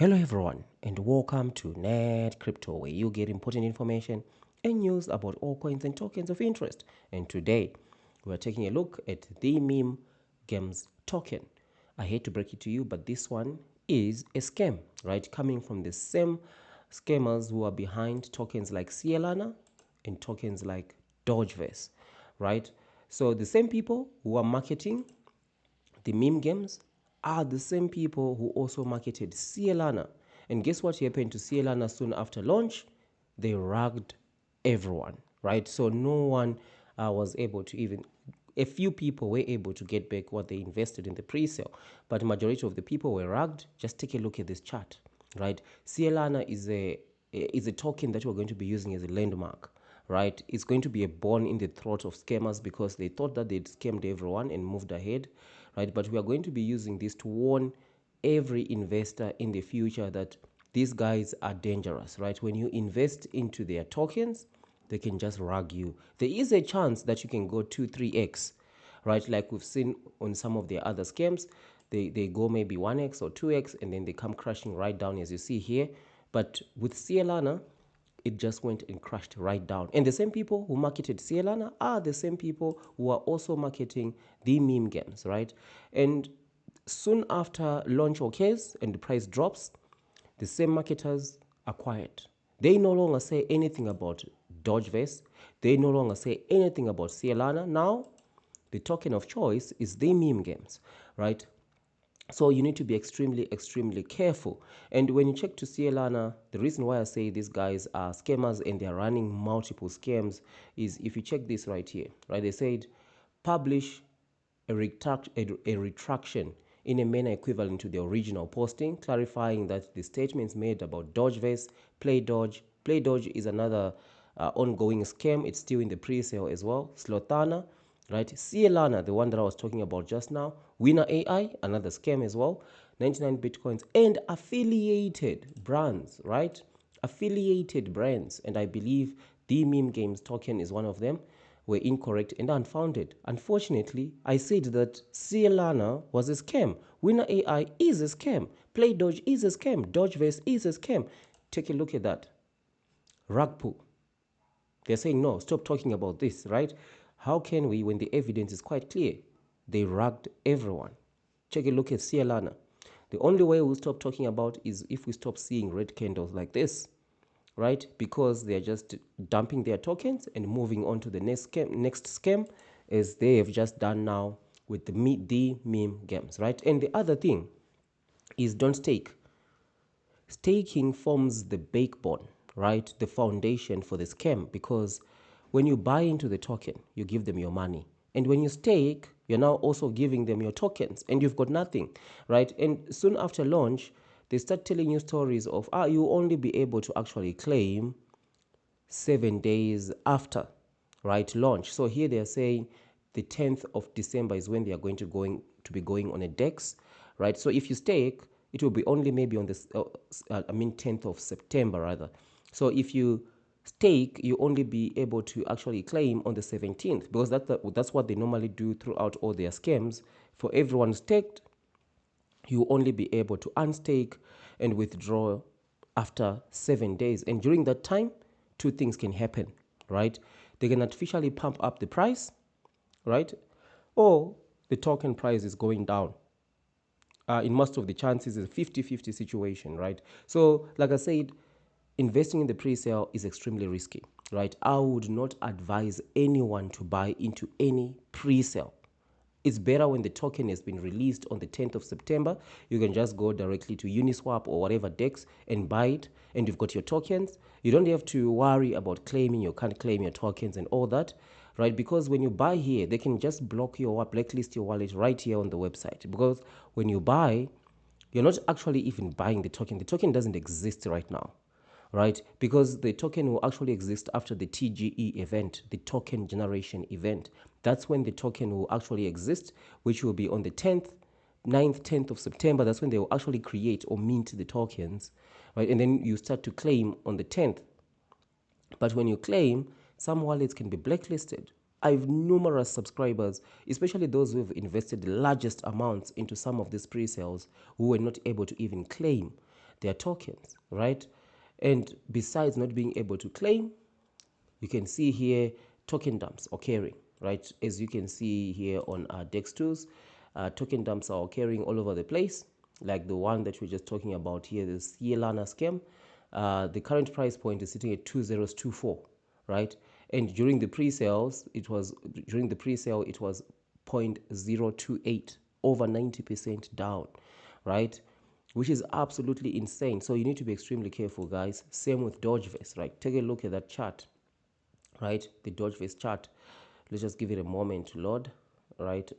Hello everyone and welcome to Net Crypto, where you get important information and news about all coins and tokens of interest. And today we are taking a look at the Mgmes token. I hate to break it to you, but this one is a scam, right? Coming from the same scammers who are behind tokens like Cielana and tokens like Dogeverse, right? So the same people who are marketing the Mgmes are the same people who also marketed Cielana. And guess what happened to Cielana soon after launch? They ragged everyone, right? So no one was able to even, a few people were able to get back what they invested in the pre-sale, but the majority of the people were ragged. Just take a look at this chart, right? Cielana is a token that we're going to be using as a landmark, right? It's going to be a bone in the throat of scammers because they thought that they'd scammed everyone and moved ahead, right? But we are going to be using this to warn every investor in the future that these guys are dangerous, right? When you invest into their tokens, they can just rug you. There is a chance that you can go 2-3x, right? Like we've seen on some of their other scams. They go maybe 1x or 2x and then they come crashing right down, as you see here. But with Cielana, it just went and crashed right down. And the same people who marketed Cielana are the same people who are also marketing the Mgmes, right? And soon after launch occurs and the price drops, the same marketers are quiet. They no longer say anything about Dogeverse. They no longer say anything about Cielana. Now, the token of choice is the Mgmes, right? So you need to be extremely careful. And when you check to Cielana, the reason why I say these guys are scammers and they're running multiple scams is if you check this right here, right? They said publish a retraction in a manner equivalent to the original posting, clarifying that the statements made about Dogeverse, Play Doge is another ongoing scam. It's still in the pre-sale as well. Slothana, right? Cielana, the one that I was talking about just now. Winner AI, another scam as well. 99 Bitcoins and affiliated brands, right? Affiliated brands. And I believe the Mgmes token is one of them, were incorrect and unfounded. Unfortunately, I said that Cielana was a scam. Winner AI is a scam. Play Doge is a scam. Dogeverse is a scam. Take a look at that. Rug pull. They're saying, no, stop talking about this, right? How can we, when the evidence is quite clear? They rugged everyone. Take a look at Cielana. The only way we'll stop talking about is if we stop seeing red candles like this, right? Because they're just dumping their tokens and moving on to the next scam as they have just done now with the Mgmes, right? And the other thing is don't stake. Staking forms the backbone, right? The foundation for the scam, because when you buy into the token, you give them your money. And when you stake, you're now also giving them your tokens and you've got nothing, right? And soon after launch, they start telling you stories of, you only be able to actually claim 7 days after, right, launch. So here they are saying the 10th of December is when they are going to be going on a DEX, right? So if you stake, it will be only maybe on this, 10th of September rather. So if you stake, you only be able to actually claim on the 17th, because that's what they normally do throughout all their scams. For everyone staked, you only be able to unstake and withdraw after 7 days. And during that time, two things can happen, right? They can artificially pump up the price, right? Or the token price is going down. In most of the chances, it's a 50-50 situation, right? So, like I said, investing in the pre-sale is extremely risky, right? I would not advise anyone to buy into any pre-sale. It's better when the token has been released on the 10th of September. You can just go directly to Uniswap or whatever DEX and buy it, and you've got your tokens. You don't have to worry about claiming, you can't claim your tokens and all that, right? Because when you buy here, they can just block your blacklist your wallet right here on the website. Because when you buy, you're not actually even buying the token. The token doesn't exist right now, right? Because the token will actually exist after the TGE event, the token generation event. That's when the token will actually exist, which will be on the 9th, 10th of September. That's when they will actually create or mint the tokens, right? And then you start to claim on the 10th. But when you claim, some wallets can be blacklisted. I have numerous subscribers, especially those who have invested the largest amounts into some of these pre-sales, who were not able to even claim. their tokens, right? And besides not being able to claim, you can see here token dumps occurring, right? As you can see here on our DEX tools, token dumps are occurring all over the place, like the one that we're just talking about here, the Cielana scam. The current price point is sitting at 2024, right? And during the pre-sales, it was 0.028, over 90% down, right? Which is absolutely insane. So you need to be extremely careful, guys. Same with Dodgeverse, right? Take a look at that chart, right? The Dodgeverse chart. Let's just give it a moment to load, right?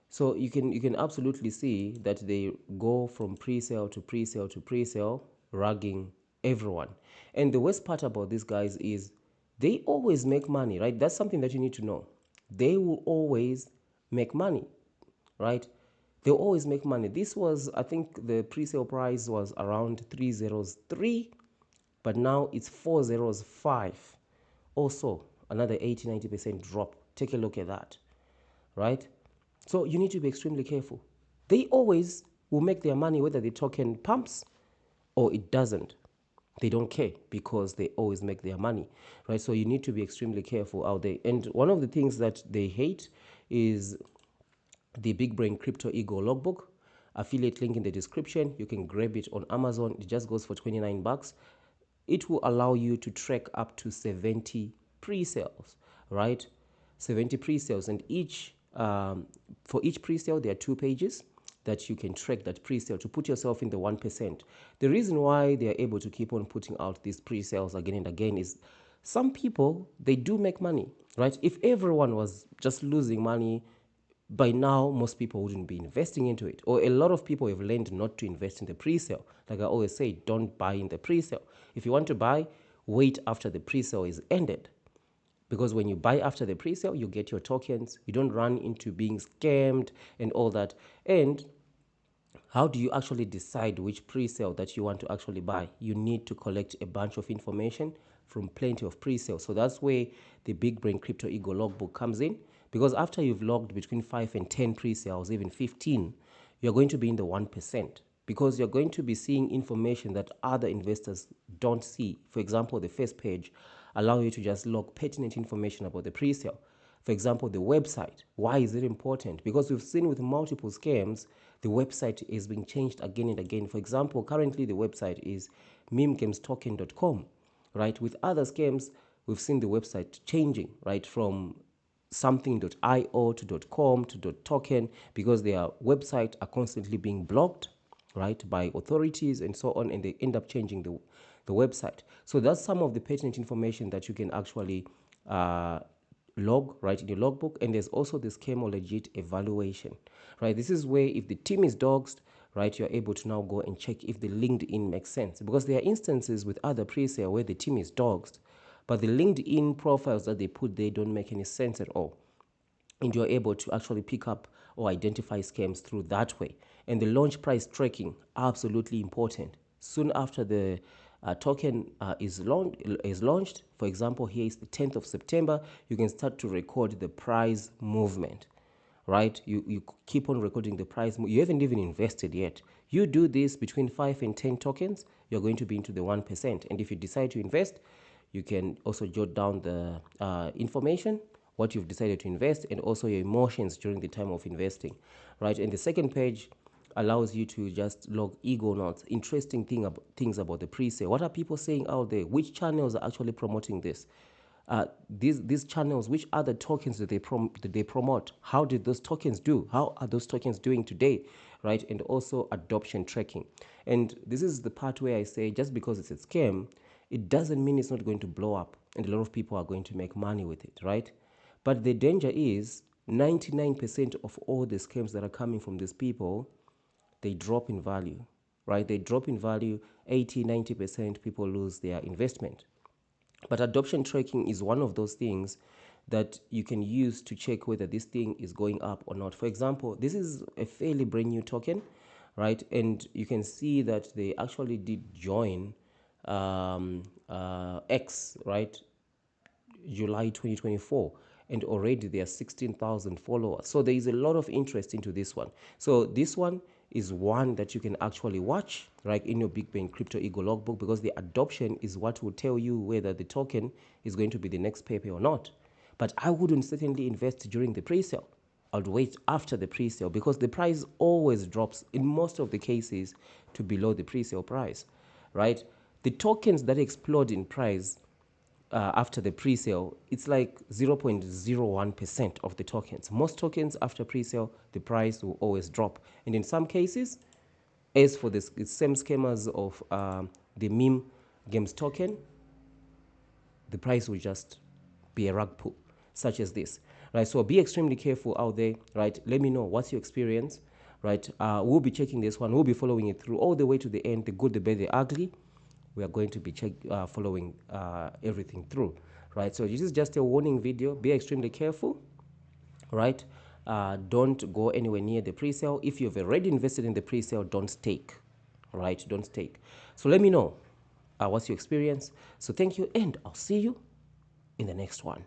So you can absolutely see that they go from pre-sale to pre-sale to pre-sale, rugging everyone. And the worst part about these guys is they always make money, right? That's something that you need to know. They will always make money, right? They'll always make money. This was, I think, the pre-sale price was around 303, but now it's 405. Also, another 80-90% drop. Take a look at that, right? So you need to be extremely careful. They always will make their money whether the token pumps or it doesn't. They don't care because they always make their money, right? So you need to be extremely careful out there. And one of the things that they hate is the Big Brain Crypto Ego logbook. Affiliate link in the description. You can grab it on Amazon. It just goes for 29 bucks. It will allow you to track up to 70 pre-sales, right? 70 pre-sales, and for each pre-sale there are 2 pages that you can track that pre-sale to put yourself in the 1%. The reason why they are able to keep on putting out these pre-sales again and again is some people, they do make money, right? If everyone was just losing money, by now most people wouldn't be investing into it, or a lot of people have learned not to invest in the pre-sale. Like I always say, don't buy in the pre-sale. If you want to buy, wait after the pre-sale is ended, because when you buy after the pre-sale, you get your tokens. You don't run into being scammed and all that. And how do you actually decide which pre-sale that you want to actually buy? You need to collect a bunch of information from plenty of pre-sales. So that's where the Big Brain Crypto Ego logbook comes in, because after you've logged between 5 and 10 pre-sales, even 15, you're going to be in the 1%, because you're going to be seeing information that other investors don't see. For example, the first page allow you to just log pertinent information about the pre-sale. For example, the website. Why is it important? Because we've seen with multiple scams, the website is being changed again and again. For example, currently the website is mgmestoken.com, right? With other scams, we've seen the website changing, right, from something.io to .com to .token, because their website are constantly being blocked, right, by authorities and so on, and they end up changing the website. So that's some of the pertinent information that you can actually log, right, in your logbook. And there's also the scam or legit evaluation, right? This is where if the team is doxed, right, you're able to now go and check if the LinkedIn makes sense, because there are instances with other pre-sale where the team is doxed, but the LinkedIn profiles that they put there don't make any sense at all. And you're able to actually pick up or identify scams through that way. And the launch price tracking, absolutely important. Soon after the token is launched, for example, here is the 10th of September, you can start to record the price movement, right? You keep on recording the price. You haven't even invested yet. You do this between 5 and 10 tokens, you're going to be into the 1%. And if you decide to invest, you can also jot down the information, what you've decided to invest, and also your emotions during the time of investing, right? And the second page allows you to just log ego notes, interesting things about the pre-sale. What are people saying out there? Which channels are actually promoting this? These channels, which other tokens did they promote? How did those tokens do? How are those tokens doing today, right? And also adoption tracking. And this is the part where I say, just because it's a scam, it doesn't mean it's not going to blow up and a lot of people are going to make money with it, right? But the danger is 99% of all the scams that are coming from these people, they drop in value, right? They drop in value. 80-90% people lose their investment. But adoption tracking is one of those things that you can use to check whether this thing is going up or not. For example, this is a fairly brand new token, right? And you can see that they actually did join X, right? July 2024, and already there are 16,000 followers. So there is a lot of interest into this one. So this one is one that you can actually watch, right, in your Big Brain Crypto Ego logbook, because the adoption is what will tell you whether the token is going to be the next Pepe or not. But I wouldn't certainly invest during the pre-sale. I'd wait after the pre-sale, because the price always drops in most of the cases to below the pre-sale price, right? The tokens that explode in price after the pre-sale, it's like 0.01% of the tokens. Most tokens after pre-sale, the price will always drop. And in some cases, as for the same schemas of the meme games token, the price will just be a rug pull, such as this, right? So be extremely careful out there, right? Let me know what's your experience, right? We'll be checking this one. We'll be following it through all the way to the end, the good, the bad, the ugly. We are going to be following everything through, right? So this is just a warning video. Be extremely careful, right? Don't go anywhere near the pre-sale. If you've already invested in the pre-sale, don't stake, right? Don't stake. So let me know what's your experience. So thank you, and I'll see you in the next one.